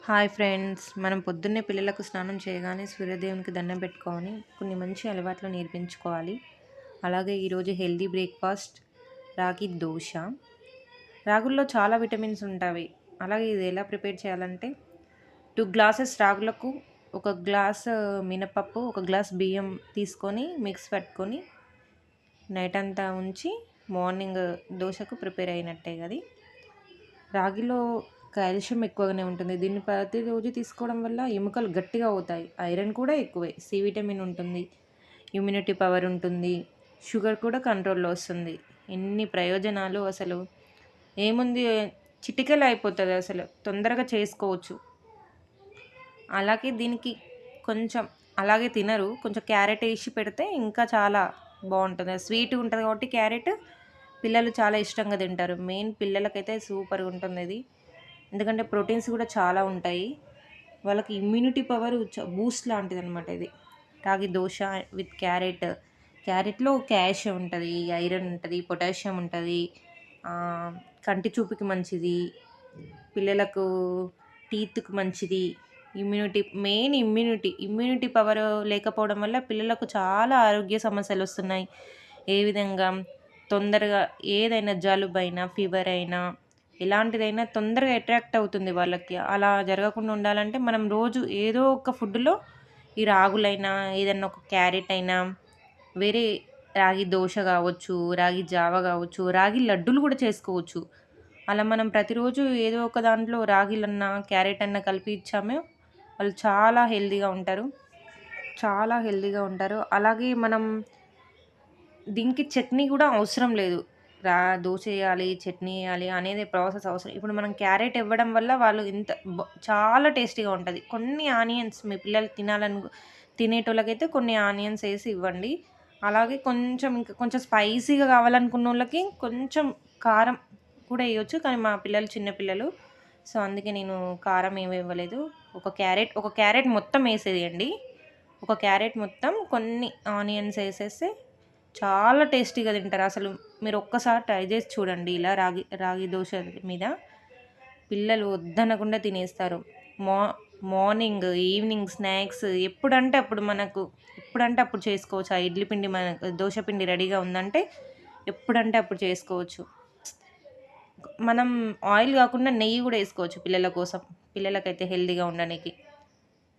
Hi friends, మనం పొద్దున్నే పిల్లలకు స్నానం చేయగానే సూర్యదేవునికి దండం పెట్టుకొని కొన్ని మంచి అలవాట్లు నేర్పించుకోవాలి. అలాగే ఈరోజు హెల్దీ బ్రేక్ఫాస్ట్ రాగి దోశ. రాగుల్లో చాలా విటమిన్స్ ఉంటాయి. అలాగే ఇది ఎలా ప్రిపేర్ చేయాలంటే 2 గ్లాసెస్ రాగులకు 1 గ్లాస్ మినపప్పు, 1 గ్లాస్ బియ్యం తీసుకొని మిక్స్ పట్టుకొని నైట్ అంతా ఉంచి మార్నింగ్ దోశకు ప్రిపేర్ అయినట్టే అది. రాగిలో కాల్షియం ఎక్కువగానే ఉంటుంది. దీన్ని ప్రతిరోజు తీసుకోవడం వల్ల ఎముకలు గట్టిగా అవుతాయి. ఐరన్ కూడా ఎక్కువే. సి విటమిన్ ఉంటుంది. ఇమ్యూనిటీ పవర్ ఉంటుంది. షుగర్ కూడా కంట్రోల్‌లో వస్తుంది. ఎన్ని ప్రయోజనాలు అసలు. ఏముంది, చిటికెలో అయిపోతది అసలు. తొందరగా చేసుకోవచ్చు. అలాగే దీనికి కొంచెం అలాగే తినరు. కొంచెం క్యారెట్ ఏసి పెడితే ఇంకా చాలా బావుంటది. స్వీట్‌గా ఉంటది కాబట్టి క్యారెట్ పిల్లలు చాలా ఇష్టంగా తింటారు. మెయిన్ పిల్లలకైతే సూపర్‌గా ఉంటుందిది. ఎందుకంటే ప్రోటీన్స్ కూడా చాలా ఉంటాయి. వాళ్ళకి ఇమ్యూనిటీ పవర్ బూస్ట్ లాంటిదనమాట ఇది. రాగి దోశ విత్ క్యారెట్. క్యారెట్‌లో కాల్షియం ఉంటది, ఐరన్ ఉంటది, పొటాషియం ఉంటది. కంటి చూపుకి మంచిది. పిల్లలకు టీత్‌కి మంచిది. మెయిన్ ఇమ్యూనిటీ పవర్ లేకపోవడం వల్ల పిల్లలకు చాలా ఆరోగ్య సమస్యలొస్తున్నాయి. ఏ విధంగా తొందరగా ఏదైనా జలుబైనా, ఫీవర్ అయినా, ఎలాంటిదైనా తొందరగా అట్రాక్ట్ అవుతుంది వాళ్ళకి. అలా జరగకుండా ఉండాలంటే మనం రోజు ఏదో ఒక ఫుడ్‌లో ఈ రాగులైనా, ఏదన్నా ఒక క్యారెట్ అయినా, వేరే రాగి దోశ కావచ్చు, రాగి జావ కావచ్చు, రాగి లడ్డూలు కూడా చేసుకోవచ్చు. అలా మనం ప్రతిరోజు ఏదో ఒక దాంట్లో రాగిలన్నా, క్యారెట్ అన్నా కలిపి ఇచ్చాము, వాళ్ళు చాలా హెల్తీగా ఉంటారు. అలాగే మనం దీనికి చట్నీ కూడా అవసరం లేదు. దోస ఎయాలి, చట్నీ ఎయాలి అనేది ప్రాసెస్ అవసరం. ఇప్పుడు మనం క్యారెట్ ఇవ్వడం వల్ల వాళ్ళు చాలా టేస్టీగా ఉంటది. కొన్ని ఆనియన్స్ మీ పిల్లలు తినేటోళ్ళకైతే కొన్ని ఆనియన్స్ ఏసి ఇవ్వండి. అలాగే ఇంకా కొంచెం స్పైసీగా కావాలనుకున్నోళ్ళకి కొంచెం కారం కూడా ఎయొచ్చు. కానీ మా పిల్లలు చిన్న పిల్లలు. సో, అందుకే నేను కారం ఏమి ఇవ్వలేదు. ఒక క్యారెట్ మొత్తం ఏసేయండి. ఒక క్యారెట్ మొత్తం కొన్ని ఆనియన్స్ ఏసేస్తే చాలా టేస్టీగా తింటారు. అసలు మీరు ఒక్కసారి ట్రై చేసి చూడండి ఇలా రాగి దోశ మీద. పిల్లలు వద్దనకుండా తినేస్తారు. మా మార్నింగ్, ఈవినింగ్ స్నాక్స్ ఎప్పుడంటే అప్పుడు చేసుకోవచ్చు. ఆ ఇడ్లీ పిండి దోశ పిండి రెడీగా ఉందంటే ఎప్పుడంటే అప్పుడు చేసుకోవచ్చు. మనం ఆయిల్ కాకుండా నెయ్యి కూడా ఏసుకోవచ్చు పిల్లల కోసం. పిల్లలకైతే హెల్తీగా ఉండనీకి.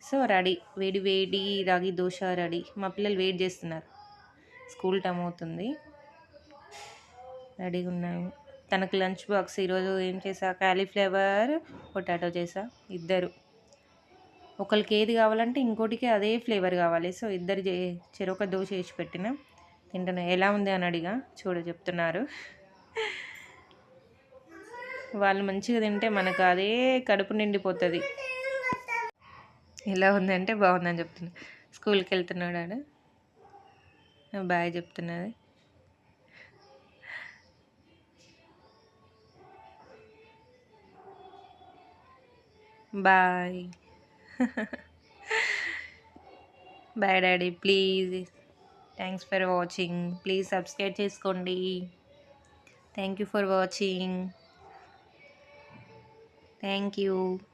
So, ready. వేడి వేడి రాగి దోశ రెడీ. మా పిల్లలు వెయిట్ చేస్తున్నారు. స్కూల్ టైమ్ అవుతుంది. రెడీగా ఉన్నాము. తనకి లంచ్ బాక్స్ ఈరోజు ఏం చేసా, కాలీఫ్లవర్, పొటాటో చేసా. ఇద్దరు. ఒకరికి ఏది కావాలంటే ఇంకోటికి అదే ఫ్లేవర్ కావాలి. సో, ఇద్దరు చెరొక దోశ వేసి పెట్టిన. తింటున్నా. ఎలా ఉంది అని అడిగా. చెప్తున్నారు. వాళ్ళు మంచిగా తింటే మనకు అదే కడుపు నిండిపోతుంది. ఎలా ఉందంటే బాగుందని చెప్తున్నా. స్కూల్కి వెళ్తున్నాడు ఆడ. బాయ్ చెప్తున్నది. Bye. Bye daddy. Please. Thanks for watching. Please subscribe చేసుకోండి. Thank you for watching. Thank you.